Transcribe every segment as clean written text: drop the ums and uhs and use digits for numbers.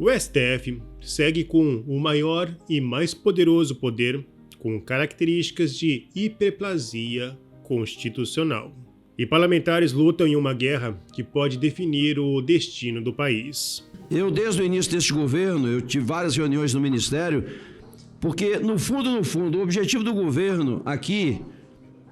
O STF segue com o maior e mais poderoso poder, com características de hiperplasia constitucional. E parlamentares lutam em uma guerra que pode definir o destino do país. Eu, desde o início deste governo, eu tive várias reuniões no Ministério, porque, no fundo, o objetivo do governo aqui,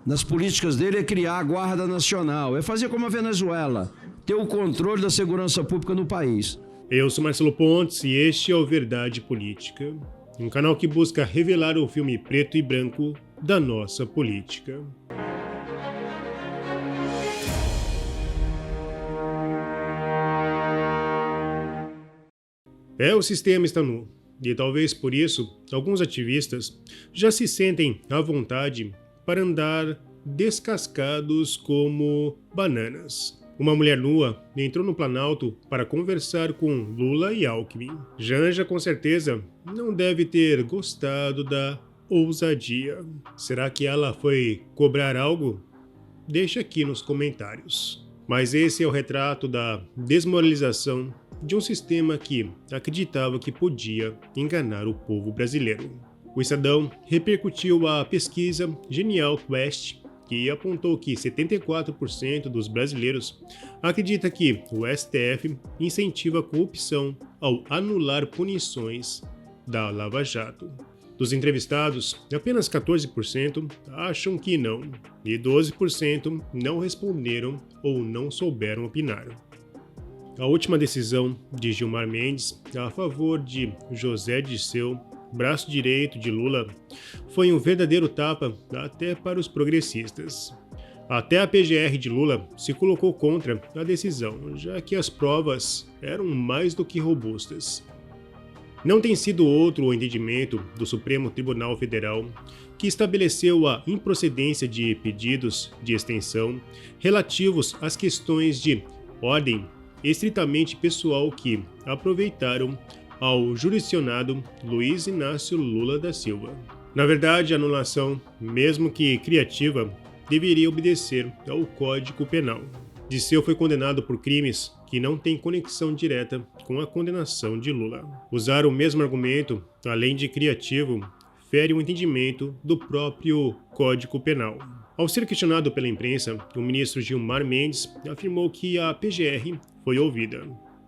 nas políticas dele, é criar a Guarda Nacional, é fazer como a Venezuela, ter o controle da segurança pública no país. Eu sou Marcelo Pontes e este é o Verdade Política, um canal que busca revelar o filme preto e branco da nossa política. O sistema está nu, e talvez por isso alguns ativistas já se sentem à vontade para andar descascados como bananas. Uma mulher nua entrou no Planalto para conversar com Lula e Alckmin. Janja, com certeza, não deve ter gostado da ousadia. Será que ela foi cobrar algo? Deixa aqui nos comentários. Mas esse é o retrato da desmoralização de um sistema que acreditava que podia enganar o povo brasileiro. O Estadão repercutiu a pesquisa Genial Quest, que apontou que 74% dos brasileiros acredita que o STF incentiva a corrupção ao anular punições da Lava Jato. Dos entrevistados, apenas 14% acham que não, e 12% não responderam ou não souberam opinar. A última decisão de Gilmar Mendes a favor de José Dirceu, braço direito de Lula, foi um verdadeiro tapa até para os progressistas. Até a PGR de Lula se colocou contra a decisão, já que as provas eram mais do que robustas. Não tem sido outro o entendimento do Supremo Tribunal Federal, que estabeleceu a improcedência de pedidos de extensão relativos às questões de ordem estritamente pessoal que aproveitaram ao jurisdicionado Luiz Inácio Lula da Silva. Na verdade, a anulação, mesmo que criativa, deveria obedecer ao Código Penal. Dirceu foi condenado por crimes que não têm conexão direta com a condenação de Lula. Usar o mesmo argumento, além de criativo, fere o entendimento do próprio Código Penal. Ao ser questionado pela imprensa, o ministro Gilmar Mendes afirmou que a PGR foi ouvida,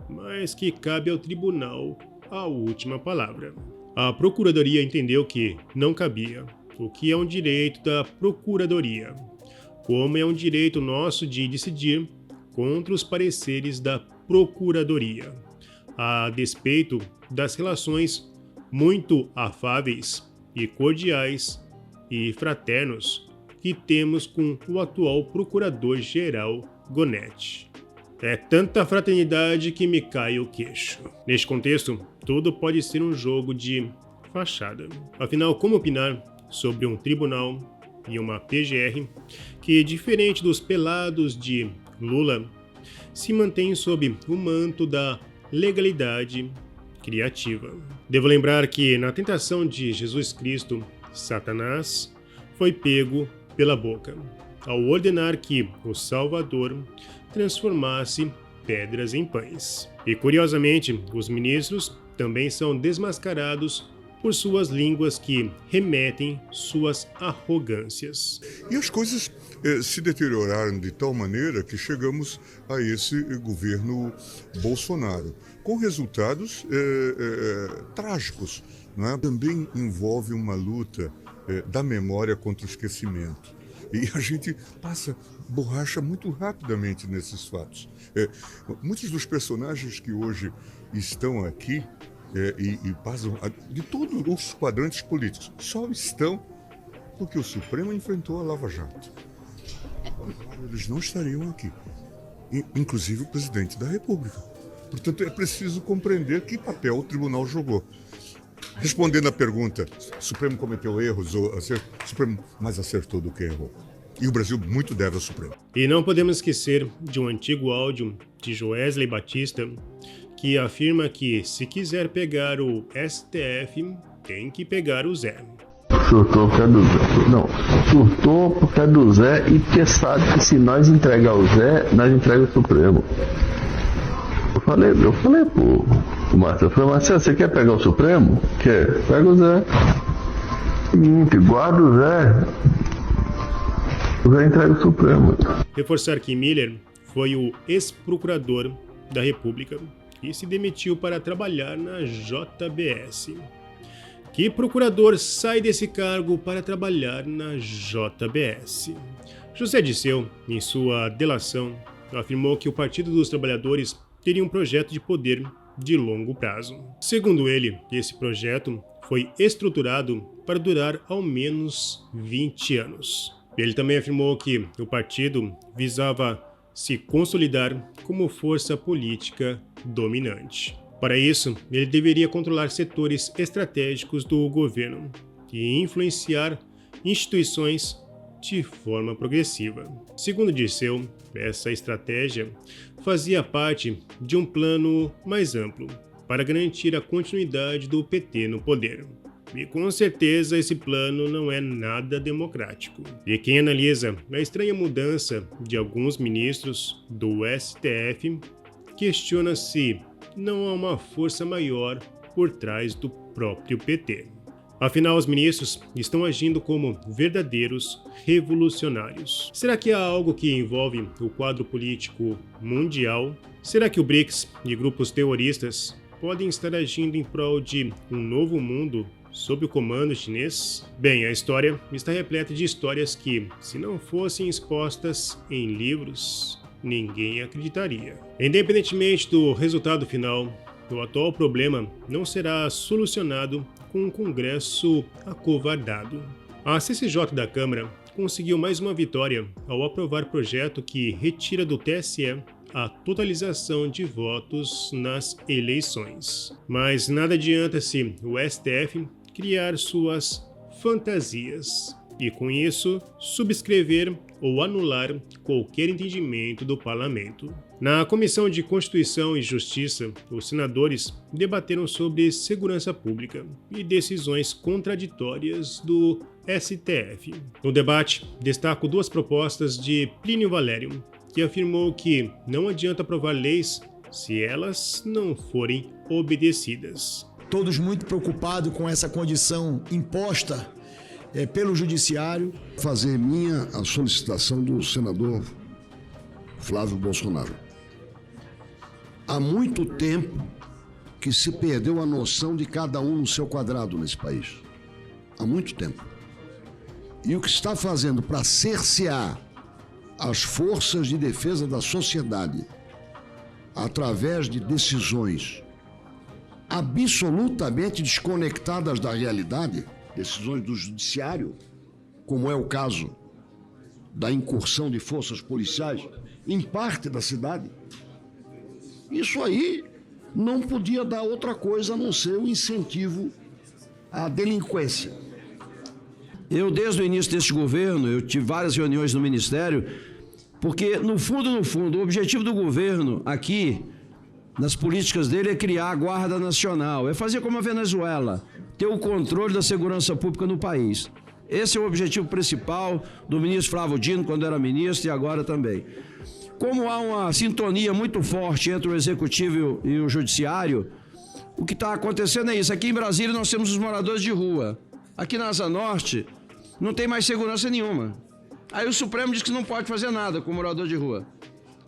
mas que cabe ao tribunal a última palavra. A Procuradoria entendeu que não cabia, o que é um direito da Procuradoria, como é um direito nosso de decidir contra os pareceres da Procuradoria, a despeito das relações muito afáveis e cordiais e fraternos que temos com o atual Procurador-Geral Gonetti. É tanta fraternidade que me cai o queixo. Neste contexto, tudo pode ser um jogo de fachada. Afinal, como opinar sobre um tribunal e uma PGR que, diferente dos pelados de Lula, se mantém sob o manto da legalidade criativa? Devo lembrar que, na tentação de Jesus Cristo, Satanás foi pego pela boca, ao ordenar que o Salvador transformasse pedras em pães. E, curiosamente, os ministros também são desmascarados por suas línguas que remetem suas arrogâncias. E as coisas se deterioraram de tal maneira que chegamos a esse governo Bolsonaro, com resultados trágicos, não é? Também envolve uma luta da memória contra o esquecimento. E a gente passa borracha muito rapidamente nesses fatos. Muitos dos personagens que hoje estão aqui e passam de todos os quadrantes políticos só estão porque o Supremo enfrentou a Lava Jato. Eles não estariam aqui, inclusive o presidente da República. Portanto, é preciso compreender que papel o tribunal jogou. Respondendo à pergunta, o Supremo cometeu erros, o Supremo mais acertou do que errou. E o Brasil muito deve ao Supremo. E não podemos esquecer de um antigo áudio de Joesley Batista, que afirma que se quiser pegar o STF, tem que pegar o Zé. Surtou por causa do Zé. Não, surtou por causa do Zé e porque sabe que se nós entregar o Zé, nós entregamos o Supremo. Eu falei, pô. O Marcelo falou, Marcelo, você quer pegar o Supremo? Quer? Pega o Zé. Seguinte, guarda o Zé. O Zé entrega o Supremo. Reforçar que Miller foi o ex-procurador da República e se demitiu para trabalhar na JBS. Que procurador sai desse cargo para trabalhar na JBS? José Dirceu, em sua delação, afirmou que o Partido dos Trabalhadores teria um projeto de poder de longo prazo. Segundo ele, esse projeto foi estruturado para durar ao menos 20 anos. Ele também afirmou que o partido visava se consolidar como força política dominante. Para isso, ele deveria controlar setores estratégicos do governo e influenciar instituições de forma progressiva. Segundo Dirceu, essa estratégia fazia parte de um plano mais amplo para garantir a continuidade do PT no poder. E com certeza esse plano não é nada democrático. E quem analisa a estranha mudança de alguns ministros do STF questiona se não há uma força maior por trás do próprio PT. Afinal, os ministros estão agindo como verdadeiros revolucionários. Será que há algo que envolve o quadro político mundial? Será que o BRICS e grupos terroristas podem estar agindo em prol de um novo mundo sob o comando chinês? Bem, a história está repleta de histórias que, se não fossem expostas em livros, ninguém acreditaria. Independentemente do resultado final, o atual problema não será solucionado com um Congresso acovardado. A CCJ da Câmara conseguiu mais uma vitória ao aprovar projeto que retira do TSE a totalização de votos nas eleições. Mas nada adianta se o STF criar suas fantasias e, com isso, subscrever ou anular qualquer entendimento do parlamento. Na Comissão de Constituição e Justiça, os senadores debateram sobre segurança pública e decisões contraditórias do STF. No debate, destaco duas propostas de Plínio Valério, que afirmou que não adianta aprovar leis se elas não forem obedecidas. Todos muito preocupados com essa condição imposta pelo Judiciário. Fazer minha a solicitação do senador Flávio Bolsonaro. Há muito tempo que se perdeu a noção de cada um no seu quadrado nesse país. Há muito tempo. E o que está fazendo para cercear as forças de defesa da sociedade através de decisões absolutamente desconectadas da realidade, decisões do Judiciário, como é o caso da incursão de forças policiais em parte da cidade. Isso aí não podia dar outra coisa a não ser o incentivo à delinquência. Eu, desde o início deste governo, eu tive várias reuniões no Ministério, porque, no fundo, o objetivo do governo aqui, nas políticas dele, é criar a Guarda Nacional, é fazer como a Venezuela, ter o controle da segurança pública no país. Esse é o objetivo principal do ministro Flávio Dino, quando era ministro, e agora também. Como há uma sintonia muito forte entre o Executivo e o Judiciário, o que está acontecendo é isso. Aqui em Brasília nós temos os moradores de rua. Aqui na Asa Norte não tem mais segurança nenhuma. Aí o Supremo diz que não pode fazer nada com o morador de rua.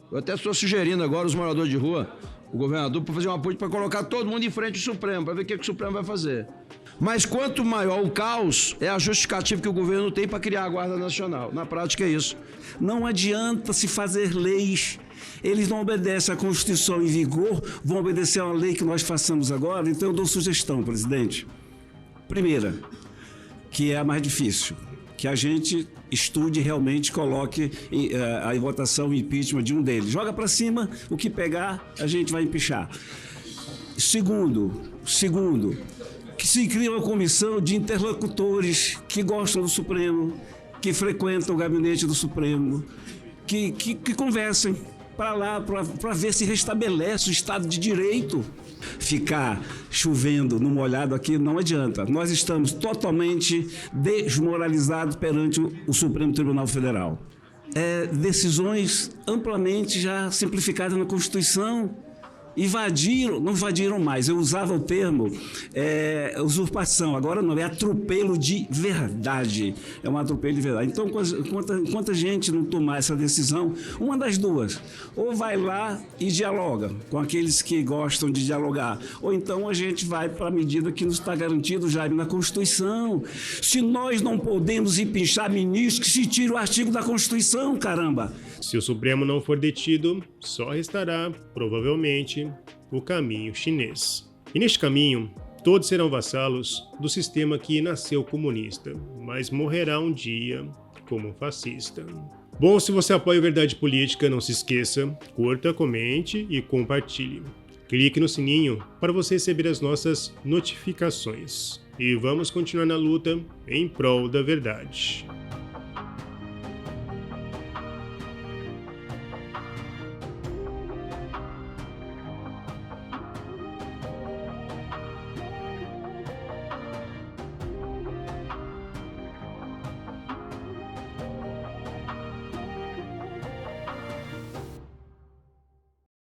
Eu até estou sugerindo agora os moradores de rua, o governador, para fazer uma política para colocar todo mundo em frente ao Supremo, para ver o que o Supremo vai fazer. Mas quanto maior o caos, é a justificativa que o governo tem para criar a Guarda Nacional. Na prática é isso. Não adianta se fazer leis. Eles não obedecem à Constituição em vigor, vão obedecer a uma lei que nós façamos agora. Então eu dou sugestão, presidente. Primeira, que é a mais difícil, que a gente estude e realmente coloque a votação o impeachment de um deles. Joga para cima, o que pegar, a gente vai empichar. Segundo, que se cria uma comissão de interlocutores que gostam do Supremo, que frequentam o gabinete do Supremo, que conversem para ver se restabelece o Estado de Direito. Ficar chovendo no molhado aqui não adianta. Nós estamos totalmente desmoralizados perante o Supremo Tribunal Federal. Decisões amplamente já simplificadas na Constituição. não invadiram mais. Eu usava o termo usurpação, agora não, é atropelo de verdade. É um atropelo de verdade. Então, enquanto a gente não tomar essa decisão, uma das duas, ou vai lá e dialoga com aqueles que gostam de dialogar, ou então a gente vai para a medida que nos está garantido, Jaime, na Constituição. Se nós não podemos empinchar ministros, que se tire o artigo da Constituição, caramba! Se o Supremo não for detido, só restará, provavelmente, o caminho chinês. E neste caminho, todos serão vassalos do sistema que nasceu comunista, mas morrerá um dia como fascista. Bom, se você apoia a Verdade Política, não se esqueça, curta, comente e compartilhe. Clique no sininho para você receber as nossas notificações. E vamos continuar na luta em prol da verdade.